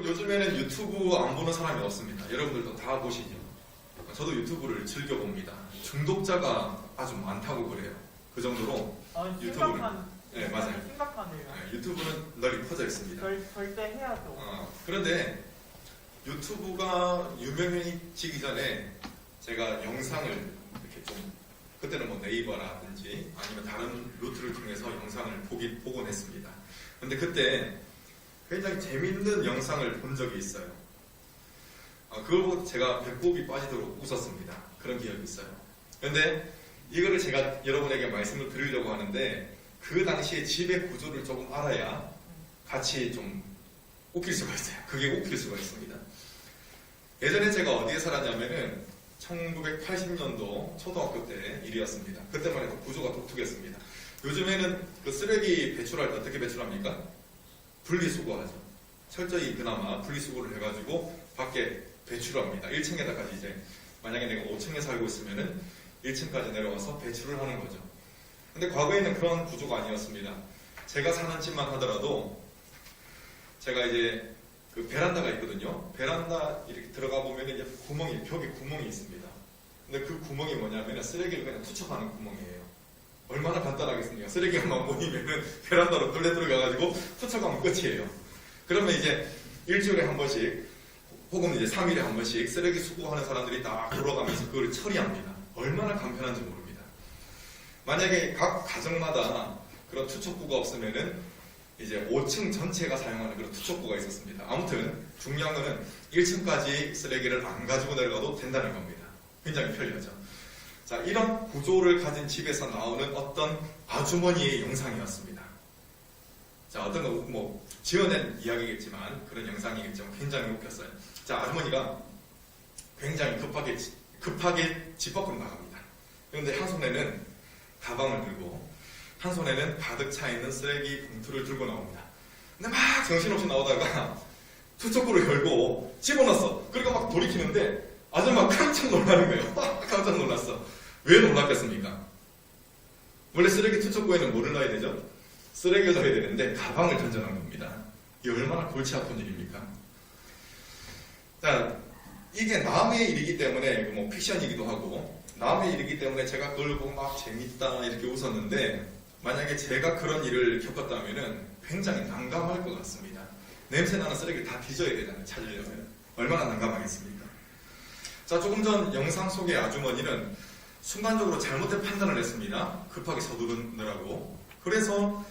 요즘에는 유튜브 안 보는 사람이 없습니다. 여러분들도 다 보시죠. 저도 유튜브를 즐겨봅니다. 중독자가 아주 많다고 그래요. 그 정도로 유튜브는 네, 맞아요. 심각하네요. 유튜브는 널리 퍼져 있습니다. 절대 해야죠. 그런데 유튜브가 유명해지기 전에 제가 영상을 이렇게 좀 그때는 뭐 네이버라든지 아니면 다른 루트를 통해서 영상을 보곤 했습니다. 근데 그때 굉장히 재밌는 영상을 본 적이 있어요. 그걸 보고 제가 배꼽이 빠지도록 웃었습니다. 그런 기억이 있어요. 근데 이거를 제가 여러분에게 말씀을 드리려고 하는데 그 당시에 집의 구조를 조금 알아야 같이 좀 웃길 수가 있어요. 그게 웃길 수가 있습니다. 예전에 제가 어디에 살았냐면은 1980년도 초등학교 때 일이었습니다. 그때만 해도 구조가 독특했습니다. 요즘에는 그 쓰레기 배출할 때 어떻게 배출합니까? 분리수거하죠. 철저히 그나마 분리수거를 해가지고 밖에 배출합니다. 1층에다까지 이제 만약에 내가 5층에 살고 있으면은 1층까지 내려와서 배출을 하는 거죠. 근데 과거에는 그런 구조가 아니었습니다. 제가 사는 집만 하더라도 제가 이제 그 베란다가 있거든요. 베란다 이렇게 들어가 보면 이제 벽에 구멍이 있습니다. 근데 그 구멍이 뭐냐면 쓰레기를 그냥 투척하는 구멍이에요. 얼마나 간단하겠습니까? 쓰레기가 막 모이면은 베란다로 걸려 들어가가지고 투척하면 끝이에요. 그러면 이제 일주일에 한 번씩 혹은 이제 3일에 한 번씩 쓰레기 수거하는 사람들이 딱 돌아가면서 그걸 처리합니다. 얼마나 간편한지 모릅니다. 만약에 각 가정마다 그런 투척구가 없으면은 이제 5층 전체가 사용하는 그런 투척구가 있었습니다. 아무튼 중요한 거는 1층까지 쓰레기를 안 가지고 내려가도 된다는 겁니다. 굉장히 편리하죠. 자, 이런 구조를 가진 집에서 나오는 어떤 아주머니의 영상이었습니다. 자, 어떤 거 뭐 지어낸 이야기겠지만 그런 영상이겠지만 굉장히 웃겼어요. 자, 아주머니가 굉장히 급하게 집 밖으로 나갑니다. 그런데 한 손에는 가방을 들고 한 손에는 가득 차 있는 쓰레기 봉투를 들고 나옵니다. 근데 막 정신없이 나오다가 투척구를 열고 집어넣었어. 그러니까 막 돌이키는데 아줌마 깜짝 놀라는 거예요. 깜짝 놀랐어. 왜 놀랐겠습니까? 원래 쓰레기 투척구에는 뭐를 넣어야 되죠? 쓰레기를 넣어야 되는데 가방을 던져놓은 겁니다. 이게 얼마나 골치 아픈 일입니까? 자, 이게 남의 일이기 때문에 뭐 픽션이기도 하고 남의 일이기 때문에 제가 그걸 보고 막 재밌다 이렇게 웃었는데 만약에 제가 그런 일을 겪었다면 굉장히 난감할 것 같습니다. 냄새나는 쓰레기를 다 뒤져야 되잖아요. 찾으려면. 얼마나 난감하겠습니까? 자, 조금 전 영상 속의 아주머니는 순간적으로 잘못된 판단을 했습니다. 급하게 서두르느라고. 그래서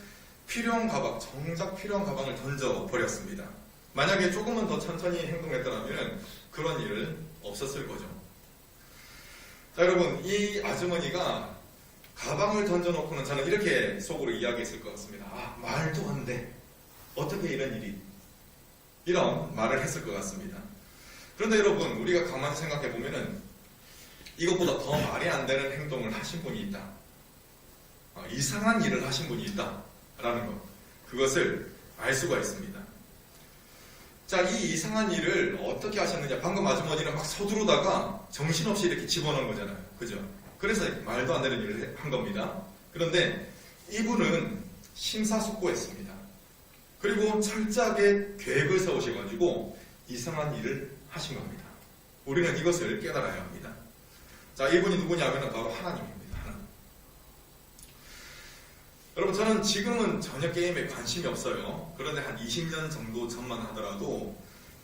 필요한 가방, 정작 필요한 가방을 던져버렸습니다. 만약에 조금만 더 천천히 행동했더라면 그런 일은 없었을 거죠. 자, 여러분, 이 아주머니가 가방을 던져놓고는 저는 이렇게 속으로 이야기했을 것 같습니다. 아, 말도 안 돼. 어떻게 이런 일이? 이런 말을 했을 것 같습니다. 그런데 여러분, 우리가 가만히 생각해 보면은 이것보다 더 말이 안 되는 행동을 하신 분이 있다. 이상한 일을 하신 분이 있다라는 것. 그것을 알 수가 있습니다. 자, 이 이상한 일을 어떻게 하셨느냐. 방금 아주머니는 막 서두르다가 정신없이 이렇게 집어넣은 거잖아요. 그죠? 그래서 말도 안 되는 일을 한 겁니다. 그런데 이분은 심사숙고했습니다. 그리고 철저하게 계획을 세우셔가지고 이상한 일을 하신 겁니다. 우리는 이것을 깨달아야 합니다. 자, 이분이 누구냐면 바로 하나님입니다. 하나님. 여러분, 저는 지금은 전혀 게임에 관심이 없어요. 그런데 한 20년 정도 전만 하더라도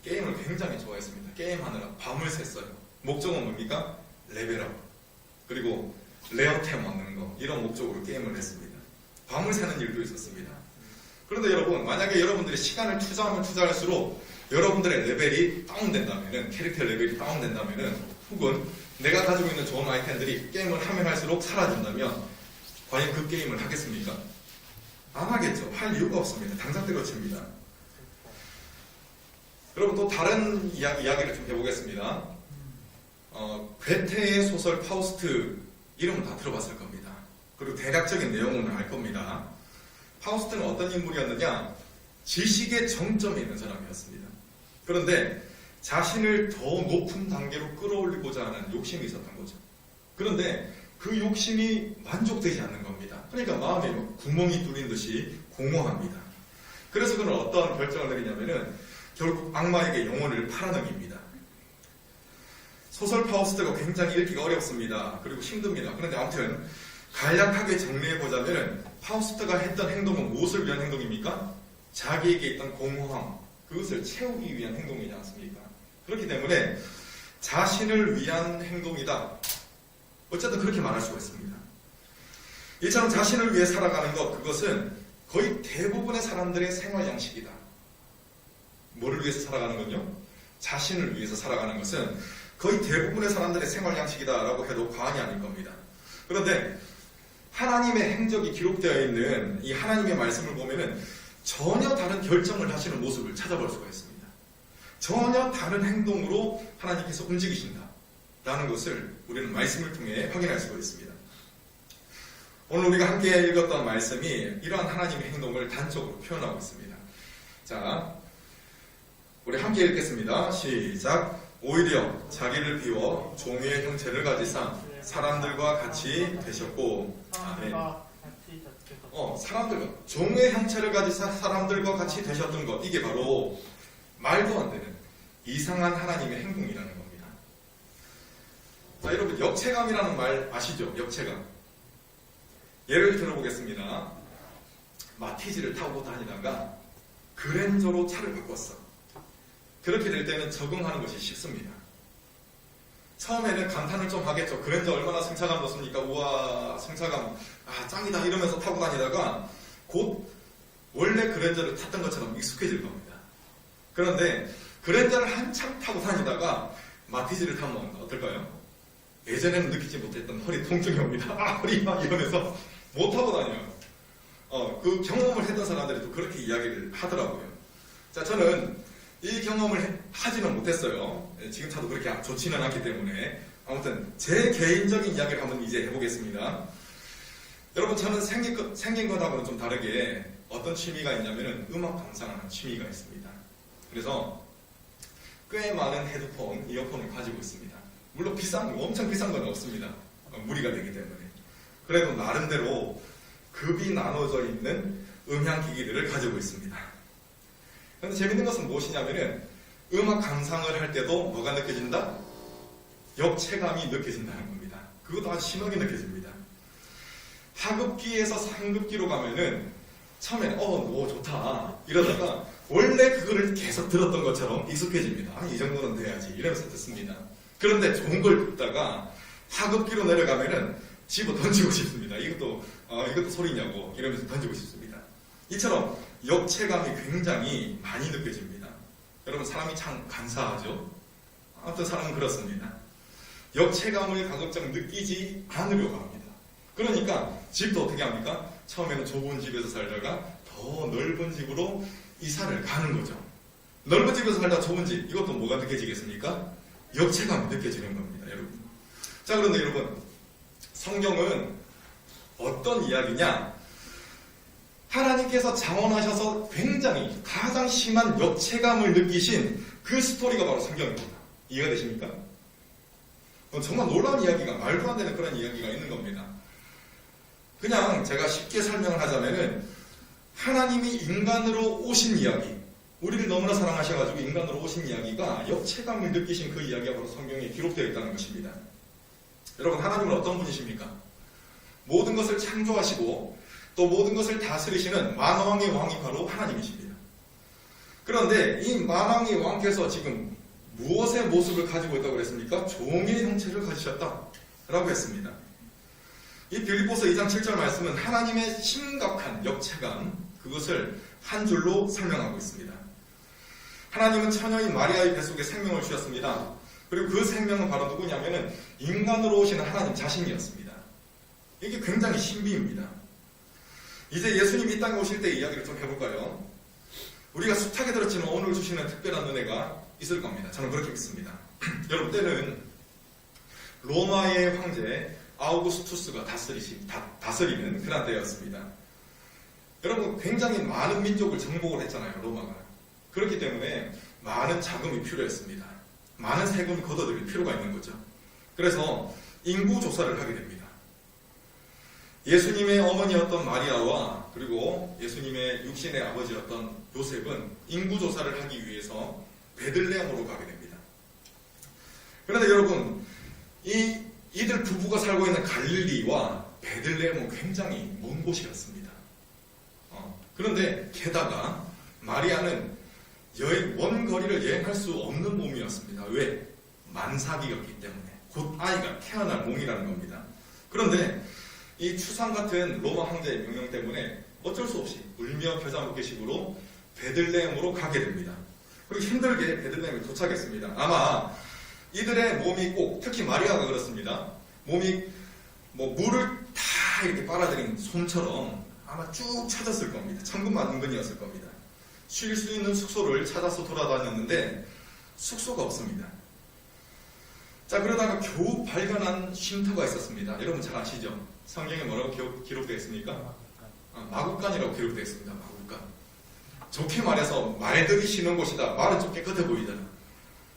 게임을 굉장히 좋아했습니다. 게임하느라 밤을 샜어요. 목적은 뭡니까? 레벨업. 그리고 레어템 얻는 거. 이런 목적으로 게임을 했습니다. 밤을 새는 일도 있었습니다. 그런데 여러분, 만약에 여러분들이 시간을 투자하면 투자할수록 여러분들의 레벨이 다운된다면은, 캐릭터 레벨이 다운된다면은, 혹은 내가 가지고 있는 좋은 아이템들이 게임을 하면 할수록 사라진다면 과연 그 게임을 하겠습니까? 안 하겠죠. 할 이유가 없습니다. 당장 때려칩니다. 여러분, 또 다른 이야기를 좀 해보겠습니다. 괴테의 소설 파우스트 이름은 다 들어봤을 겁니다. 그리고 대략적인 내용은 알 겁니다. 파우스트는 어떤 인물이었느냐? 지식의 정점에 있는 사람이었습니다. 그런데 자신을 더 높은 단계로 끌어올리고자 하는 욕심이 있었던 거죠. 그런데 그 욕심이 만족되지 않는 겁니다. 그러니까 마음에 구멍이 뚫린 듯이 공허합니다. 그래서 그는 어떤 결정을 내리냐면은 결국 악마에게 영혼을 팔아넘깁니다. 소설 파우스트가 굉장히 읽기가 어렵습니다. 그리고 힘듭니다. 그런데 아무튼 간략하게 정리해보자면 파우스트가 했던 행동은 무엇을 위한 행동입니까? 자기에게 있던 공허함, 그것을 채우기 위한 행동이지 않습니까? 그렇기 때문에 자신을 위한 행동이다. 어쨌든 그렇게 말할 수가 있습니다. 이처럼 자신을 위해 살아가는 것, 그것은 거의 대부분의 사람들의 생활 양식이다. 뭐를 위해서 살아가는 건요? 자신을 위해서 살아가는 것은 거의 대부분의 사람들의 생활 양식이다라고 해도 과언이 아닐 겁니다. 그런데 하나님의 행적이 기록되어 있는 이 하나님의 말씀을 보면은 전혀 다른 결정을 하시는 모습을 찾아볼 수가 있습니다. 전혀 다른 행동으로 하나님께서 움직이신다라는 것을 우리는 말씀을 통해 확인할 수가 있습니다. 오늘 우리가 함께 읽었던 말씀이 이러한 하나님의 행동을 단적으로 표현하고 있습니다. 자, 우리 함께 읽겠습니다. 시작. 오히려 자기를 비워 종의 형체를 가지사 사람들과 같이 되셨고, 사람들과 종의 형체를 가지사 사람들과 같이 되셨던 것, 이게 바로 말도 안 되는 이상한 하나님의 행동이라는 겁니다. 자, 여러분 역체감이라는 말 아시죠? 역체감. 예를 들어보겠습니다. 마티즈를 타고 다니다가 그랜저로 차를 바꿨어. 그렇게 될 때는 적응하는 것이 쉽습니다. 처음에는 감탄을 좀 하겠죠. 그랜저 얼마나 승차감 좋습니까? 우와, 승차감, 짱이다 이러면서 타고 다니다가 곧 원래 그랜저를 탔던 것처럼 익숙해질 겁니다. 그런데 그랜저를 한참 타고 다니다가 마티즈를 타면 어떨까요? 예전에는 느끼지 못했던 허리 통증이 옵니다. 허리가 이러면서 못 타고 다녀요. 그 경험을 했던 사람들이 또 그렇게 이야기를 하더라고요. 자, 저는 이 경험을 하지는 못했어요. 지금 차도 그렇게 좋지는 않기 때문에. 아무튼 제 개인적인 이야기를 한번 이제 해보겠습니다. 여러분, 저는 생긴 것하고는 좀 다르게 어떤 취미가 있냐면은 음악 감상하는 취미가 있습니다. 그래서 꽤 많은 헤드폰, 이어폰을 가지고 있습니다. 물론 엄청 비싼 건 없습니다. 무리가 되기 때문에. 그래도 나름대로 급이 나눠져 있는 음향기기들을 가지고 있습니다. 그런데 재밌는 것은 무엇이냐면은 음악 감상을 할 때도 뭐가 느껴진다? 역체감이 느껴진다는 겁니다. 그것도 아주 심하게 느껴집니다. 하급기에서 상급기로 가면은 처음에는 좋다 이러다가 원래 그거를 계속 들었던 것처럼 익숙해집니다. 이 정도는 돼야지 이러면서 듣습니다. 그런데 좋은 걸 듣다가 하급기로 내려가면은 집어 던지고 싶습니다. 이것도 소리냐고 이러면서 던지고 싶습니다. 이처럼 역체감이 굉장히 많이 느껴집니다. 여러분, 사람이 참 간사하죠? 어떤 사람은 그렇습니다. 역체감을 가급적 느끼지 않으려고 합니다. 그러니까 집도 어떻게 합니까? 처음에는 좁은 집에서 살다가 더 넓은 집으로 이사를 가는 거죠. 넓은 집에서 살다 좁은 집, 이것도 뭐가 느껴지겠습니까? 역체감이 느껴지는 겁니다, 여러분. 자, 그런데 여러분, 성경은 어떤 이야기냐? 하나님께서 자원하셔서 굉장히 가장 심한 역체감을 느끼신 그 스토리가 바로 성경입니다. 이해가 되십니까? 정말 놀라운 이야기가, 말도 안 되는 그런 이야기가 있는 겁니다. 그냥 제가 쉽게 설명을 하자면은 하나님이 인간으로 오신 이야기, 우리를 너무나 사랑하셔가지고 인간으로 오신 이야기가 역체감을 느끼신 그 이야기가 바로 성경에 기록되어 있다는 것입니다. 여러분, 하나님은 어떤 분이십니까? 모든 것을 창조하시고 또 모든 것을 다스리시는 만왕의 왕이 바로 하나님이십니다. 그런데 이 만왕의 왕께서 지금 무엇의 모습을 가지고 있다고 그랬습니까? 종의 형체를 가지셨다라고 했습니다. 이 빌립보서 2장 7절 말씀은 하나님의 심각한 역체감, 그것을 한 줄로 설명하고 있습니다. 하나님은 처녀인 마리아의 뱃속에 생명을 주셨습니다. 그리고 그 생명은 바로 누구냐면은 인간으로 오시는 하나님 자신이었습니다. 이게 굉장히 신비입니다. 이제 예수님이 이 땅에 오실 때 이야기를 좀 해볼까요? 우리가 숱하게 들었지만 오늘 주시는 특별한 은혜가 있을 겁니다. 저는 그렇게 믿습니다. 여러분, 때는 로마의 황제 아우구스투스가 다스리는 그런 때였습니다. 여러분, 굉장히 많은 민족을 정복을 했잖아요, 로마가. 그렇기 때문에 많은 자금이 필요했습니다. 많은 세금을 걷어들일 필요가 있는 거죠. 그래서 인구 조사를 하게 됩니다. 예수님의 어머니였던 마리아와 그리고 예수님의 육신의 아버지였던 요셉은 인구조사를 하기 위해서 베들레헴으로 가게 됩니다. 그런데 여러분, 이들 부부가 살고 있는 갈릴리와 베들레헴은 굉장히 먼 곳이었습니다. 그런데 게다가 마리아는 먼 거리를 여행할 수 없는 몸이었습니다. 왜? 만삭이었기 때문에. 곧 아이가 태어날 몸이라는 겁니다. 그런데 이 추상 같은 로마 황제의 명령 때문에 어쩔 수 없이 울며 겨자 먹기식으로 베들레헴으로 가게 됩니다. 그리고 힘들게 베들레헴에 도착했습니다. 아마 이들의 몸이 꼭, 특히 마리아가 그렇습니다. 몸이 물을 다 이렇게 빨아들인 솜처럼 아마 쭉 찾았을 겁니다. 천근만근이었을 겁니다. 쉴 수 있는 숙소를 찾아서 돌아다녔는데 숙소가 없습니다. 자, 그러다가 겨우 발견한 쉼터가 있었습니다. 여러분 잘 아시죠? 성경에 뭐라고 기록되어 있습니까? 마구간이라고 기록되어 있습니다. 마구간. 좋게 말해서 말들이 쉬는 곳이다. 말은 좀 깨끗해 보이잖아.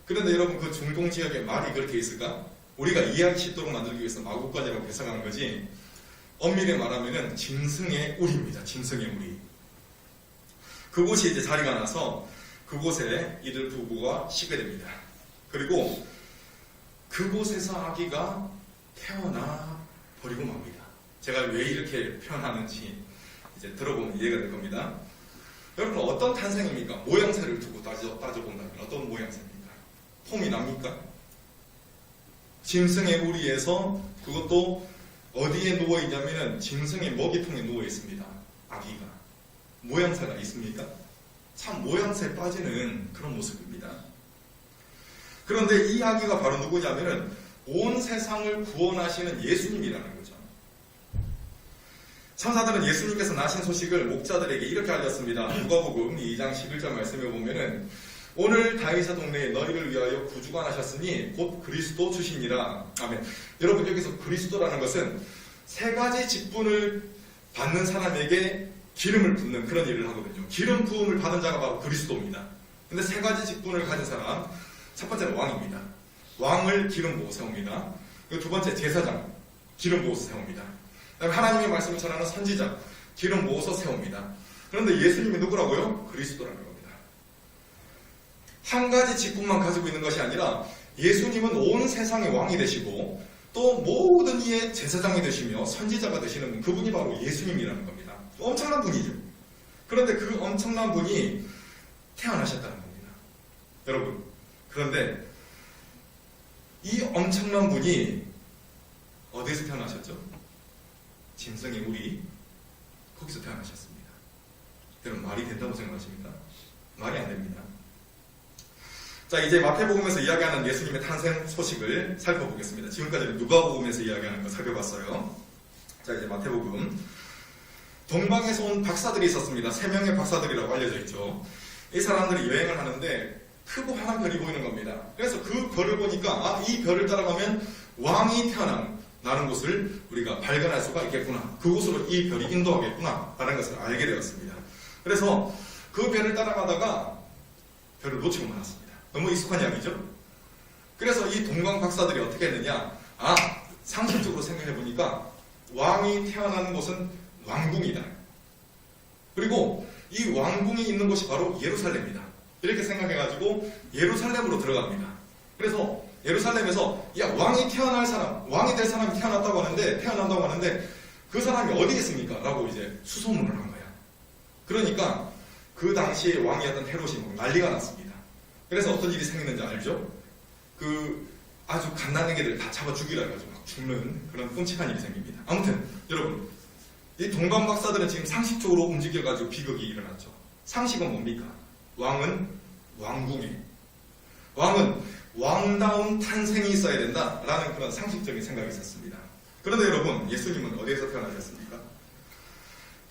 그런데 여러분, 그 중동 지역에 말이 그렇게 있을까? 우리가 이해하기 쉽도록 만들기 위해서 마구간이라고 해석한 거지, 엄밀히 말하면은 짐승의 우리입니다. 짐승의 우리. 그곳이 이제 자리가 나서 그곳에 이들 부부가 쉬게 됩니다. 그리고 그곳에서 아기가 태어나 버리고 맙니다. 제가 왜 이렇게 표현하는지 이제 들어보면 이해가 될 겁니다. 여러분, 어떤 탄생입니까? 모양새를 두고 따져본다면 어떤 모양새입니까? 폼이 납니까? 짐승의 우리에서, 그것도 어디에 누워있냐면은 짐승의 먹이통에 누워있습니다. 아기가. 모양새가 있습니까? 참 모양새에 빠지는 그런 모습입니다. 그런데 이 아기가 바로 누구냐면은 온 세상을 구원하시는 예수님이라는 거죠. 천사들은 예수님께서 나신 소식을 목자들에게 이렇게 알렸습니다. 누가복음 2장 11절 말씀에 보면은 오늘 다윗의 동네에 너희를 위하여 구주가 나셨으니 곧 그리스도 주시니라. 아멘. 여러분, 여기서 그리스도라는 것은 세 가지 직분을 받는 사람에게 기름을 붓는 그런 일을 하거든요. 기름 부음을 받은 자가 바로 그리스도입니다. 근데 세 가지 직분을 가진 사람, 첫 번째는 왕입니다. 왕을 기름 부어 세웁니다. 그리고 두 번째 제사장, 기름 부어서 세웁니다. 그다음에 하나님의 말씀을 전하는 선지자, 기름 부어서 세웁니다. 그런데 예수님이 누구라고요? 그리스도라는 겁니다. 한 가지 직분만 가지고 있는 것이 아니라 예수님은 온 세상의 왕이 되시고 또 모든 이의 제사장이 되시며 선지자가 되시는 분, 그분이 바로 예수님이라는 겁니다. 엄청난 분이죠. 그런데 그 엄청난 분이 태어나셨다는 겁니다. 여러분, 그런데 이 엄청난 분이 어디에서 태어나셨죠? 짐승의 우리, 거기서 태어나셨습니다. 여러분, 말이 된다고 생각하십니까? 말이 안 됩니다. 자, 이제 마태복음에서 이야기하는 예수님의 탄생 소식을 살펴보겠습니다. 지금까지는 누가복음에서 이야기하는 거 살펴봤어요. 자, 이제 마태복음. 동방에서 온 박사들이 있었습니다. 3명의 박사들이라고 알려져 있죠. 이 사람들이 여행을 하는데 크고 환한 별이 보이는 겁니다. 그래서 그 별을 보니까 이 별을 따라가면 왕이 태어나는 곳을 우리가 발견할 수가 있겠구나. 그곳으로 이 별이 인도하겠구나 라는 것을 알게 되었습니다. 그래서 그 별을 따라가다가 별을 놓치고 말았습니다. 너무 익숙한 이야기죠? 그래서 이 동방 박사들이 어떻게 했느냐, 상식적으로 생각해보니까 왕이 태어나는 곳은 왕궁이다. 그리고 이 왕궁이 있는 곳이 바로 예루살렘이다. 이렇게 생각해가지고 예루살렘으로 들어갑니다. 그래서 예루살렘에서 왕이 태어날 사람, 왕이 될 사람이 태어난다고 하는데 그 사람이 어디 있습니까? 라고 이제 수소문을 한 거야. 그러니까 그 당시에 왕이었던 헤롯이 난리가 났습니다. 그래서 어떤 일이 생기는지 알죠? 아주 갓나는 애들 다 잡아 죽이라 해가지고 막 죽는 그런 끔찍한 일이 생깁니다. 아무튼 여러분, 이 동방 박사들은 지금 상식적으로 움직여가지고 비극이 일어났죠. 상식은 뭡니까? 왕은 왕궁에, 왕은 왕다운 탄생이 있어야 된다라는 그런 상식적인 생각이 있었습니다. 그런데 여러분, 예수님은 어디에서 태어나셨습니까?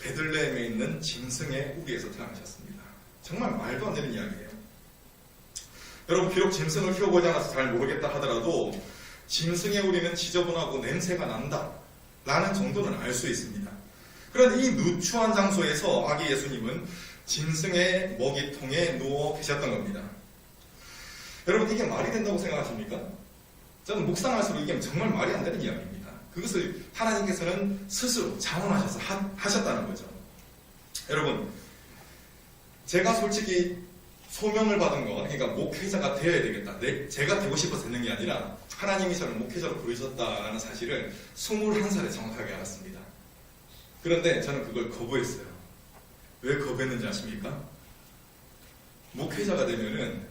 베들레헴에 있는 짐승의 우리에서 태어나셨습니다. 정말 말도 안 되는 이야기예요. 여러분, 비록 짐승을 키워보지 않아서 잘 모르겠다 하더라도 짐승의 우리는 지저분하고 냄새가 난다 라는 정도는 알 수 있습니다. 그런데 이 누추한 장소에서 아기 예수님은 짐승의 먹이통에 누워 계셨던 겁니다. 여러분, 이게 말이 된다고 생각하십니까? 저는 묵상할수록 이게 정말 말이 안 되는 이야기입니다. 그것을 하나님께서는 스스로 자원하셔서 하셨다는 거죠. 여러분, 제가 솔직히 소명을 받은 거, 그러니까 목회자가 되어야 되겠다. 제가 되고 싶어서 되는 게 아니라 하나님이 저를 목회자로 부르셨다라는 사실을 21살에 정확하게 알았습니다. 그런데 저는 그걸 거부했어요. 왜 거부했는지 아십니까? 목회자가 되면은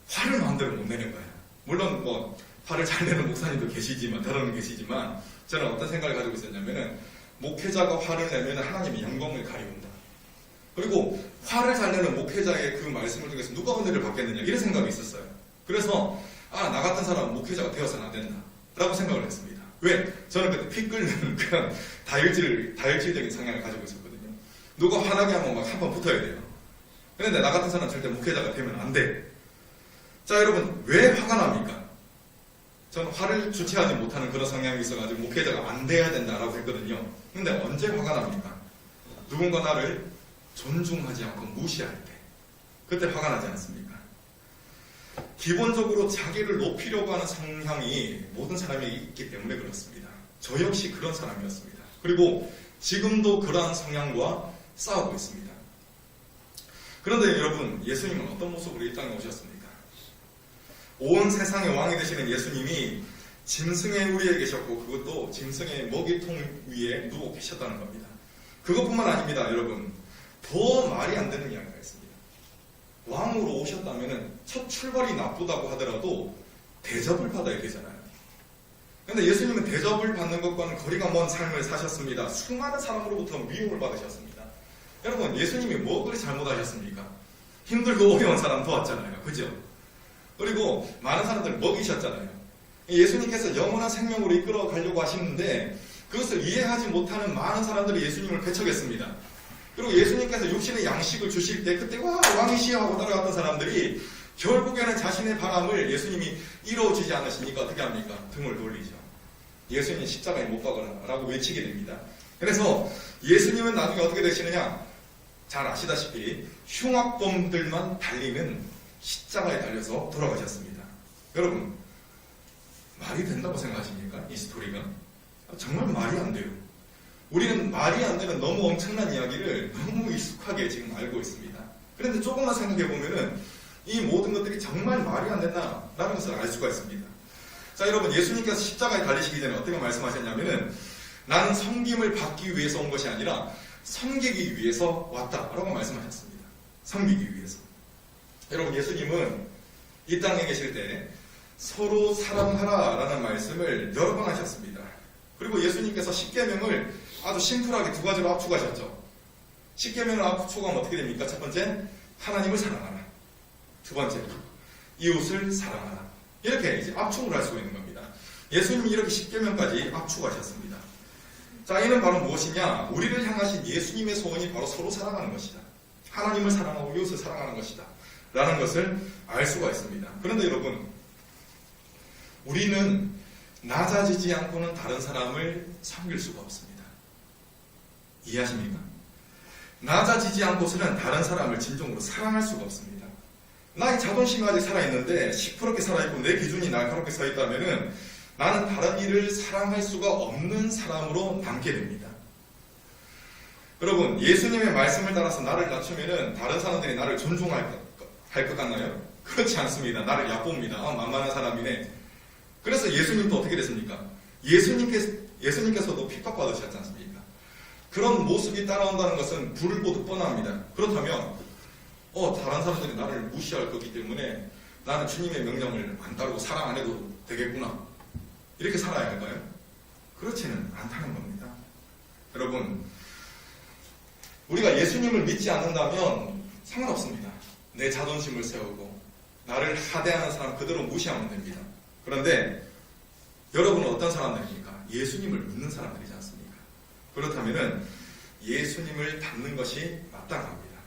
화를 마음대로 못 내는 거예요. 물론 뭐 화를 잘 내는 목사님도 계시지만, 다른 계시지만, 저는 어떤 생각을 가지고 있었냐면은 목회자가 화를 내면 하나님의 영광을 가리운다. 그리고 화를 잘 내는 목회자의 그 말씀을 통해서 누가 은혜를 받겠느냐 이런 생각이 있었어요. 그래서 나 같은 사람은 목회자가 되어서는 안 된다 라고 생각을 했습니다. 왜? 저는 그때 피 끓는 그런 다혈질적인 성향을 가지고 있었거든요. 누가 화나게 하면 막 한 번 붙어야 돼요. 그런데 나 같은 사람은 절대 목회자가 되면 안 돼. 자, 여러분, 왜 화가 납니까? 저는 화를 주체하지 못하는 그런 성향이 있어가지고 목회자가 안 돼야 된다라고 했거든요. 근데 언제 화가 납니까? 누군가 나를 존중하지 않고 무시할 때, 그때 화가 나지 않습니까? 기본적으로 자기를 높이려고 하는 성향이 모든 사람이 있기 때문에 그렇습니다. 저 역시 그런 사람이었습니다. 그리고 지금도 그러한 성향과 싸우고 있습니다. 그런데 여러분, 예수님은 어떤 모습으로 이 땅에 오셨습니까? 온 세상의 왕이 되시는 예수님이 짐승의 우리에 계셨고, 그것도 짐승의 먹이통 위에 누워 계셨다는 겁니다. 그것뿐만 아닙니다, 여러분. 더 말이 안 되는 이야기가 있습니다. 왕으로 오셨다면 첫 출발이 나쁘다고 하더라도 대접을 받아야 되잖아요. 그런데 예수님은 대접을 받는 것과는 거리가 먼 삶을 사셨습니다. 수많은 사람으로부터 미움을 받으셨습니다. 여러분, 예수님이 뭐 그리 잘못하셨습니까? 힘들고 어려운 사람 도왔잖아요. 그죠? 그리고 많은 사람들을 먹이셨잖아요. 예수님께서 영원한 생명으로 이끌어 가려고 하시는데 그것을 이해하지 못하는 많은 사람들이 예수님을 배척했습니다. 그리고 예수님께서 육신의 양식을 주실 때 그때 와 왕이시여 하고 따라갔던 사람들이 결국에는 자신의 바람을 예수님이 이루어지지 않으시니까 어떻게 합니까? 등을 돌리죠. 예수님이 십자가에 못 박으라고 외치게 됩니다. 그래서 예수님은 나중에 어떻게 되시느냐? 잘 아시다시피 흉악범들만 달리는 십자가에 달려서 돌아가셨습니다. 여러분, 말이 된다고 생각하십니까? 이 스토리가? 정말 말이 안 돼요. 우리는 말이 안 되는 너무 엄청난 이야기를 너무 익숙하게 지금 알고 있습니다. 그런데 조금만 생각해 보면은 이 모든 것들이 정말 말이 안 된다라는 것을 알 수가 있습니다. 자, 여러분, 예수님께서 십자가에 달리시기 전에 어떻게 말씀하셨냐면은 나는 섬김을 받기 위해서 온 것이 아니라 섬기기 위해서 왔다라고 말씀하셨습니다. 섬기기 위해서. 여러분, 예수님은 이 땅에 계실 때 서로 사랑하라라는 말씀을 여러 번 하셨습니다. 그리고 예수님께서 십계명을 아주 심플하게 두 가지로 압축하셨죠. 십계명을 압축하면 어떻게 됩니까? 첫 번째, 하나님을 사랑하라. 두 번째, 이웃을 사랑하라. 이렇게 이제 압축을 할 수가 있는 겁니다. 예수님이 이렇게 십계명까지 압축하셨습니다. 자, 이는 바로 무엇이냐? 우리를 향하신 예수님의 소원이 바로 서로 사랑하는 것이다. 하나님을 사랑하고 이웃을 사랑하는 것이다. 라는 것을 알 수가 있습니다. 그런데 여러분, 우리는 낮아지지 않고는 다른 사람을 섬길 수가 없습니다. 이해하십니까? 낮아지지 않고서는 다른 사람을 진정으로 사랑할 수가 없습니다. 나의 자존심이 아직 살아있는데 시퍼렇게 살아있고 내 기준이 날카롭게 서있다면 나는 다른 이를 사랑할 수가 없는 사람으로 남게 됩니다. 여러분, 예수님의 말씀을 따라서 나를 낮추면 다른 사람들이 나를 존중할 것 같나요? 그렇지 않습니다. 나를 얕봅니다. 만만한 사람이네. 그래서 예수님도 어떻게 됐습니까? 예수님께서도 핍박받으셨지 않습니까? 그런 모습이 따라온다는 것은 불을 보듯 뻔합니다. 그렇다면 다른 사람들이 나를 무시할 거기 때문에 나는 주님의 명령을 안 따르고 사랑 안 해도 되겠구나. 이렇게 살아야 할까요? 그렇지는 않다는 겁니다. 여러분, 우리가 예수님을 믿지 않는다면 상관없습니다. 내 자존심을 세우고 나를 하대하는 사람 그대로 무시하면 됩니다. 그런데 여러분은 어떤 사람들입니까? 예수님을 믿는 사람들이지 않습니까? 그렇다면 예수님을 닮는 것이 마땅합니다.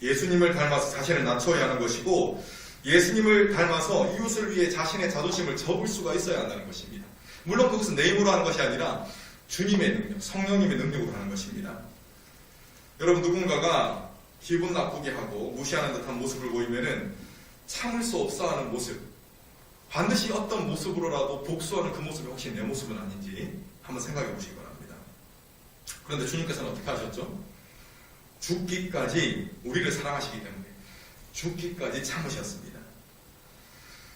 예수님을 닮아서 자신을 낮춰야 하는 것이고 예수님을 닮아서 이웃을 위해 자신의 자존심을 접을 수가 있어야 한다는 것입니다. 물론 그것은 내 힘으로 하는 것이 아니라 주님의 능력, 성령님의 능력으로 하는 것입니다. 여러분, 누군가가 기분 나쁘게 하고 무시하는 듯한 모습을 보이면은 참을 수 없어 하는 모습, 반드시 어떤 모습으로라도 복수하는 그 모습이 혹시 내 모습은 아닌지 한번 생각해 보시기 바랍니다. 그런데 주님께서는 어떻게 하셨죠? 죽기까지 우리를 사랑하시기 때문에 죽기까지 참으셨습니다.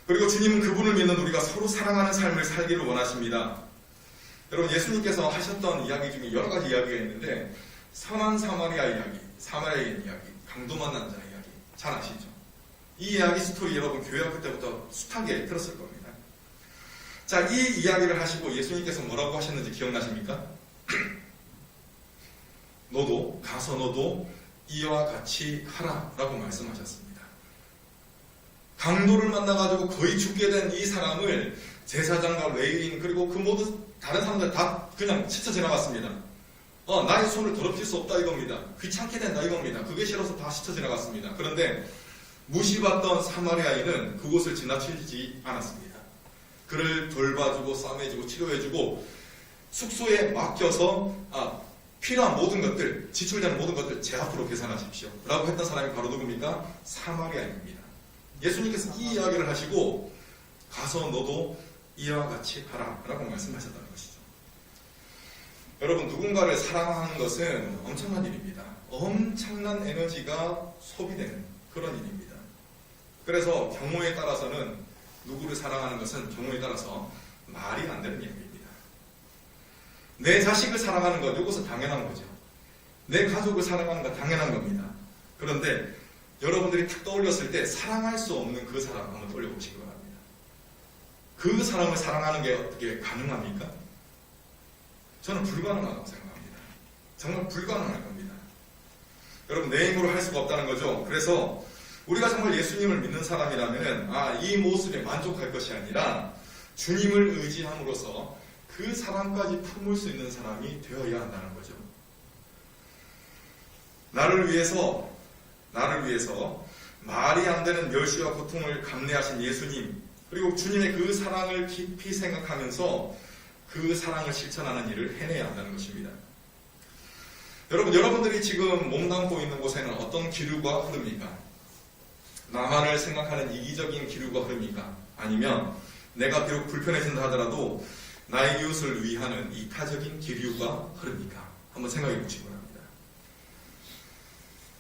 그리고 주님은 그분을 믿는 우리가 서로 사랑하는 삶을 살기를 원하십니다. 여러분, 예수님께서 하셨던 이야기 중에 여러 가지 이야기가 있는데 선한 사마리아 이야기, 사마리아인 이야기, 강도 만난 자 이야기 잘 아시죠? 이 이야기 스토리 여러분 교회학교 때부터 숱하게 들었을 겁니다. 자, 이 이야기를 하시고 예수님께서 뭐라고 하셨는지 기억나십니까? 너도 이와 같이 하라 라고 말씀하셨습니다. 강도를 만나가지고 거의 죽게 된 이 사람을 제사장과 레위인 그리고 그 모든 다른 사람들 다 그냥 스쳐 지나갔습니다. 나의 손을 더럽힐 수 없다 이겁니다. 귀찮게 된다 이겁니다. 그게 싫어서 다 스쳐 지나갔습니다. 그런데 무시받던 사마리아인은 그곳을 지나치지 않았습니다. 그를 돌봐주고 싸매주고 치료해주고 숙소에 맡겨서 필요한 모든 것들, 지출되는 모든 것들 제 앞으로 계산하십시오 라고 했던 사람이 바로 누굽니까? 사마리아인입니다. 예수님께서 이 이야기를 하시고 가서 너도 이와 같이 하라 라고 말씀하셨다는 것이죠. 여러분, 누군가를 사랑하는 것은 엄청난 일입니다. 엄청난 에너지가 소비되는 그런 일입니다. 그래서 경우에 따라서는 누구를 사랑하는 것은 경우에 따라서 말이 안 되는 얘기입니다. 내 자식을 사랑하는 것, 이것은 당연한 거죠. 내 가족을 사랑하는 것 당연한 겁니다. 그런데 여러분들이 탁 떠올렸을 때 사랑할 수 없는 그 사람 한번 떠올려보시기 바랍니다. 그 사람을 사랑하는 게 어떻게 가능합니까? 저는 불가능하다고 생각합니다. 정말 불가능할 겁니다. 여러분, 내 힘으로 할 수가 없다는 거죠. 그래서 우리가 정말 예수님을 믿는 사람이라면 이 모습에 만족할 것이 아니라 주님을 의지함으로써 그 사랑까지 품을 수 있는 사람이 되어야 한다는 거죠. 나를 위해서 말이 안 되는 멸시와 고통을 감내하신 예수님, 그리고 주님의 그 사랑을 깊이 생각하면서 그 사랑을 실천하는 일을 해내야 한다는 것입니다. 여러분들이 지금 몸담고 있는 곳에는 어떤 기류가 흐릅니까? 나만을 생각하는 이기적인 기류가 흐릅니까? 아니면 내가 비록 불편해진다 하더라도 나의 이웃을 위하는 이타적인 기류가 흐릅니까? 한번 생각해 보시기 바랍니다.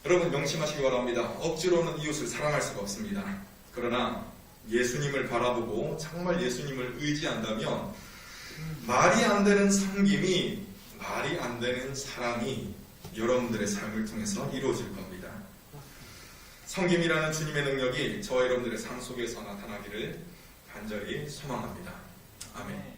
여러분, 명심하시기 바랍니다. 억지로는 이웃을 사랑할 수가 없습니다. 그러나 예수님을 바라보고 정말 예수님을 의지한다면 말이 안 되는 섬김이, 말이 안 되는 사랑이 여러분들의 삶을 통해서 이루어질 겁니다. 섬김이라는 주님의 능력이 저와 여러분들의 삶 속에서 나타나기를 간절히 소망합니다. 아멘.